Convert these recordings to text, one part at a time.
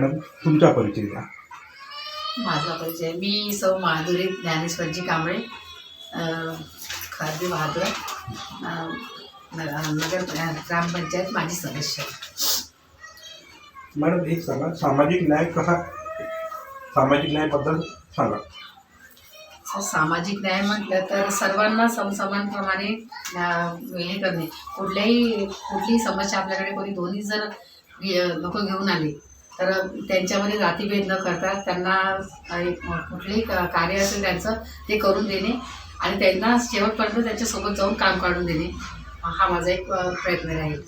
Madam तुमचा परिचय द्या. माझा परिचय मी सौ माधुरी ज्ञानेश्वरजी कांबळे, खारदी बहादूर, नगर ग्रामपंचायत माजी सदस्य. मॅडम एक सांगा, सामाजिक न्यायाबद्दल सांगा. सामाजिक न्याय म्हटलं तर सर्वांना समसमानप्रमाणे हे करणे. कुठलीही समस्या आपल्याकडे कोणी दोन्ही जर लोक घेऊन आले तर त्यांच्यामध्ये जातीभेद न करता त्यांना कुठलेही कार्य असेल त्यांचं ते करून देणे आणि त्यांना शेवटपर्यंत त्यांच्यासोबत जाऊन काम काढून देणे, हा माझा एक प्रयत्न राहील.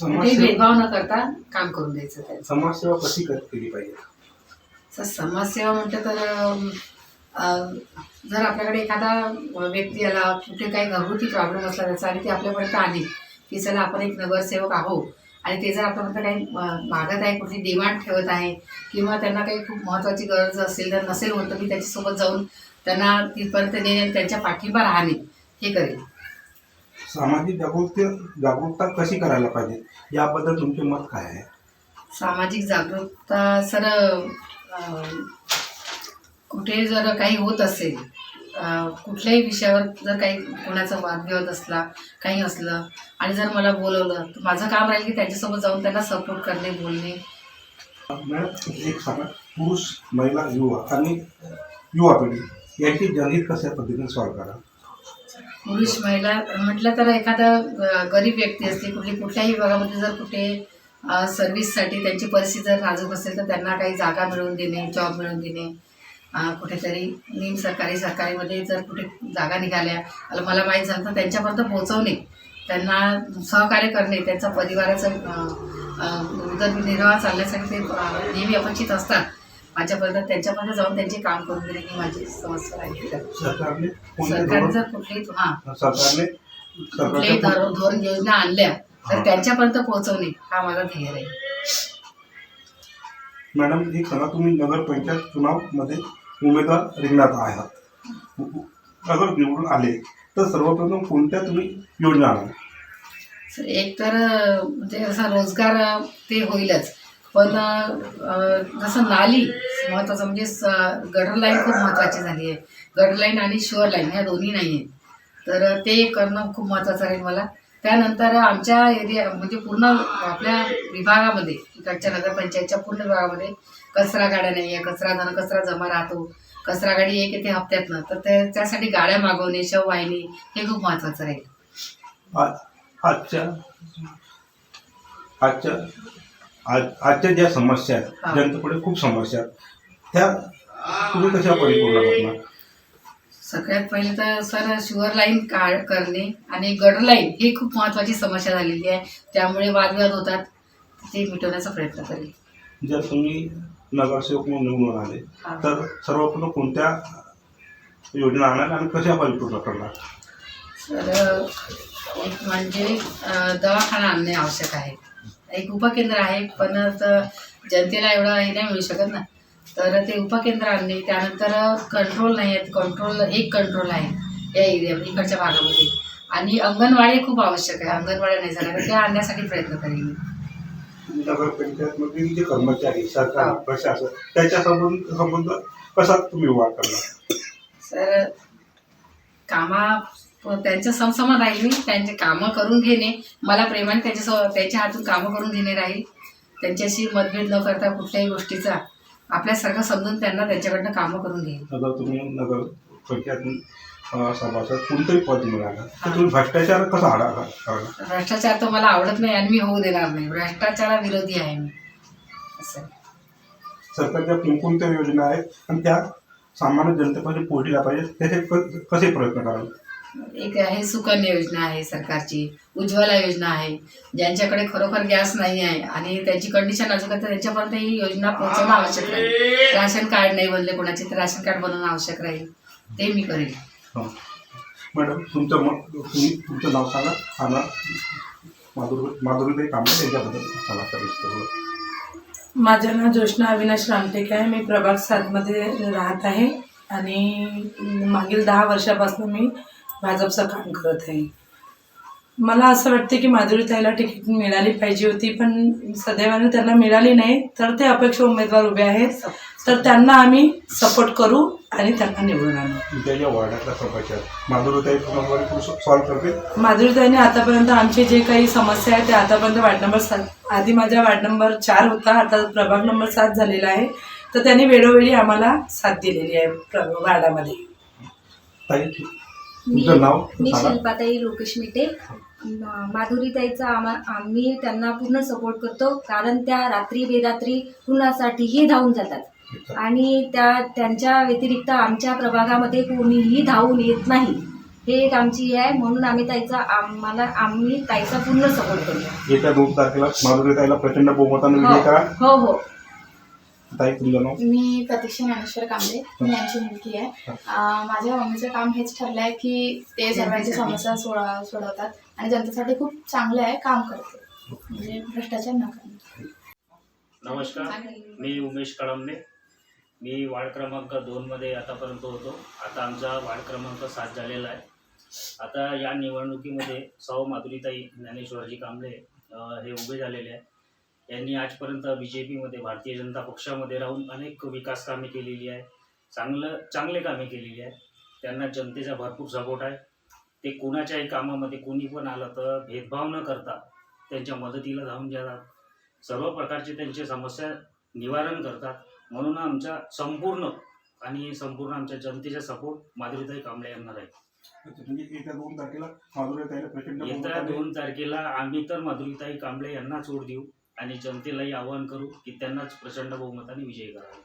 कुठेही भेदभाव न करता काम करून द्यायचं त्यांचं. समाजसेवा कशी केली पाहिजे? तर समाजसेवा म्हटलं तर जर आपल्याकडे एखादा व्यक्ती आला, कुठे काही घरगुती प्रॉब्लेम असला त्याचा आणि ती आपल्यापर्यंत आली की चला आपण एक नगरसेवक आहोत आणि ते जर आपल्यापर्यंत काही मागत आहे, कुठली डिमांड ठेवत आहे किंवा त्यांना काही खूप महत्त्वाची गरज असेल तर नसेल होतं की त्याच्यासोबत जाऊन त्यांना तिथपर्यंत नेणे, त्यांच्या पाठिंबा राहणे हे करेल. सामाजिक जागरूकता कशी करायला पाहिजे याबद्दल तुमचे मत काय आहे? सामाजिक जागरूकता सर, कुठे जर काही होत असेल, कुठल्याही विषयावर जर काही कोणाचा वादविवाद असला, काही असलं आणि जर मला बोलवलं तर माझं काम राहील की त्यांच्यासोबत जाऊन त्यांना सपोर्ट करणे, बोलणे. मॅडम एक सांगा, पुरुष, महिला, युवा आणि युवा पिढी यांची जनहित कशा पद्धतीने सॉल्व करा? पुरुष महिला म्हटलं तर एखादा गरीब व्यक्ती असते, कुठल्याही विभागामध्ये जर कुठे सर्व्हिससाठी त्यांची परिस्थिती जर नाजूक असेल तर त्यांना काही जागा मिळवून देणे, जॉब मिळवून देणे. कुठेतरी सरकारीमध्ये जर कुठे जागा निघाल्या मला माहीत झालं तर त्यांच्यापर्यंत पोहोचवणे, त्यांना सहकार्य करणे, त्यांचा परिवाराचा उदरनिर्वाह चालण्यासाठी ते नेहमी अपेक्षित असतात. माझ्यापर्यंत त्यांच्यापर्यंत जाऊन त्यांचे काम करून देणे ही माझी समस्या आहे. सरकारने जर कुठलीही धोरण योजना आणल्या तर त्यांच्यापर्यंत पोहोचवणे हा माझा ध्येय आहे. मॅडम एक सांगा, तुम्ही नगरपंचायत चुनावमध्ये उमेदवार रिंगणात आहात. अगर निवडून आले तर सर्वप्रथम कोणत्या तुम्ही योजना आणाल? सर, एक तर म्हणजे असा रोजगार ते होईलच, पण जसं नाली महत्त्वाचं म्हणजे गटर लाईन खूप महत्त्वाची झाली आहे. गटर लाईन आणि शुअर लाईन ह्या दोन्ही नाही आहेत, तर ते करणं खूप महत्त्वाचं राहील मला. त्यानंतर आमच्या एरिया म्हणजे पूर्ण आपल्या विभागामध्ये, इकडच्या नगरपंचायतच्या पूर्ण विभागामध्ये कचरा गाड्या नाही आहे. कचरा जमा राहतो. कचरा गाडी एक येते हप्त्यातनं, तर त्यासाठी गाड्या मागवणे, शववाहिनी हे खूप महत्त्वाचं राहील. आजच्या ज्या समस्या आहेत, जनतेपुढे खूप समस्या आहेत, त्या तुम्ही कशा परिपूर्ण करणार? सगळ्यात पहिले तर सर शुअर लाईन करणे आणि गटर लाईन ही खूप महत्त्वाची समस्या झालेली आहे. त्यामुळे वादविवाद होतात, ते मिटवण्याचा प्रयत्न करेल. जर तुम्ही नगरसेवक म्हणून निवडून आले तर सर्वप्रथम कोणत्या योजना आणणार आणि कशा परिपूर्ण करणार? सर, एक म्हणजे दवाखाना आणणे आवश्यक आहे. एक उपकेंद्र आहे, पण जनतेला एवढं हे नाही मिळू शकत ना, तर ते उपकेंद्र आणणे. त्यानंतर कंट्रोल नाही आहेत, कंट्रोल आहे या एरियामध्ये, इकडच्या भागामध्ये. आणि अंगणवाडी खूप आवश्यक आहे. अंगणवाड्या नाही झाल्या तर त्या आणण्यासाठी प्रयत्न करेन मी. नगरपंचायतमधील जे कर्मचारी, सरकार, प्रशासन त्याच्या संबंध कसा तुम्ही व्यवहार करणार? सर, त्यांचं समसमान राहील मी. त्यांचे कामं करून घेणे, मला प्रेमाने त्यांच्या हातून कामं करून घेणे राहील. त्यांच्याशी मतभेद न करता कुठल्याही गोष्टीचा आपल्यासारखं समजून त्यांना त्यांच्याकडनं कामं करून घेईल. आता तुम्ही नगरपंचायत सभासद कोणतंही पद मिळालं तर तुम्ही भ्रष्टाचार कसा करणार? भ्रष्टाचार तर मला आवडत नाही आणि मी होऊ देणार नाही. भ्रष्टाचारा विरोधी आहे मी. असं सरकारच्या कोणकोणत्या योजना आहेत आणि त्या सामान्य जनतेपर्यंत पोहोचल्या पाहिजे, त्याचे कसे प्रयत्न कराल? एक आहे सुकन्या योजना आहे सरकारची, उज्ज्वला योजना आहे. ज्यांच्याकडे खरोखर गॅस नाही आहे आणि त्यांची कंडिशन नाजूक आहे तर त्यांच्यापर्यंत ही योजना पोहोचवणं आवश्यक राहील. राशन कार्ड नाही बनले कोणाचे तर राशन कार्ड बनवणं आवश्यक राहील, ते मी करेल. मॅडम तुमचं नाव सांगा. हा ना, माधुरीताई कांबळे यांच्याबद्दल सांगा. माझं नाव ज्योष्ना अविनाश रामटेक आहे. मी प्रभाग 7मध्ये राहत आहे आणि मागील 10 वर्षापासून मी भाजपचं काम करत आहे. मला असं वाटते की माधुरीताईला तिकीट मिळाली पाहिजे होती, पण सदैवाने त्यांना मिळाली नाही. तर ते अपक्ष उमेदवार उभे आहेत, तर त्यांना आम्ही सपोर्ट करू आणि त्यांना निवडून आणू. तुमच्या या वार्डातल्या समस्या माधुरीताई सॉल्व्ह करते. माधुरीताईने आतापर्यंत आमचे जे काही समस्या आहेत ते आतापर्यंत वार्ड नंबर 7, आधी माझा वार्ड नंबर 4 होता, आता प्रभाग नंबर 7 झालेला आहे. तर त्यांनी वेळोवेळी आम्हाला साथ दिलेली आहे वार्डामध्ये. ताई तुमचं नाव मी सांगा. शिल्पाताई लोकेश मिटे. माधुरीताईचा आम्ही त्यांना पूर्ण सपोर्ट करतो, कारण त्या रात्री बेरात्री कुणासाठीही धावून जातात आणि त्यांच्या व्यतिरिक्त आमच्या प्रभागामध्ये कोणीही धावून येत नाही. हे एक आमची आहे, म्हणून आम्ही ताईचा पूर्ण सपोर्ट करतो. येत्या 2 तारखेला माधुरीताईला प्रचंड बहुमताने विजय करा. हो हो. ताई तुमचं नाव. मी प्रतीक्षा ज्ञानेश्वर कांबळे, मी यांची मुलगी आहे. माझ्या मम्मीचं काम हेच ठरलं आहे की ते सर्वांची समस्या सोडवतात आणि जनतेसाठी खूप चांगलं आहे, काम करते, म्हणजे भ्रष्टाचार न करणे. नमस्कार, मी उमेश कळमणे. मी वार्ड क्रमांक 2मध्ये आतापर्यंत होतो. आता आमचा वार्ड क्रमांक 7 झालेला आहे. आता या निवडणुकीमध्ये सौ माधुरीताई ज्ञानेश्वरजी कांबळे हे उभे झालेले आहे. यांनी आजपर्यंत BJPमध्ये भारतीय जनता पक्षामध्ये राहून अनेक विकास कामे केलेली आहे, चांगले कामे केलेली आहे. त्यांना जनतेचा भरपूर सपोर्ट आहे. ते कुणाच्याही कामामध्ये कोणी पण आलं तर भेदभाव न करता त्यांच्या मदतीला धावून जातात. सर्व प्रकारचे त्यांचे समस्या निवारण करतात. म्हणून आमच्या संपूर्ण आमच्या जनतेचा सपोर्ट माधुरीताई कांबळे यांना राहील. येत्या 2 तारखेला माधुरीताईला प्रचंड येत्या 2 तारखेला आम्ही तर माधुरीताई कांबळे यांनाच वोट देऊ आणि जनतेलाही आवाहन करू की त्यांनाच प्रचंड बहुमताने विजयी करावे.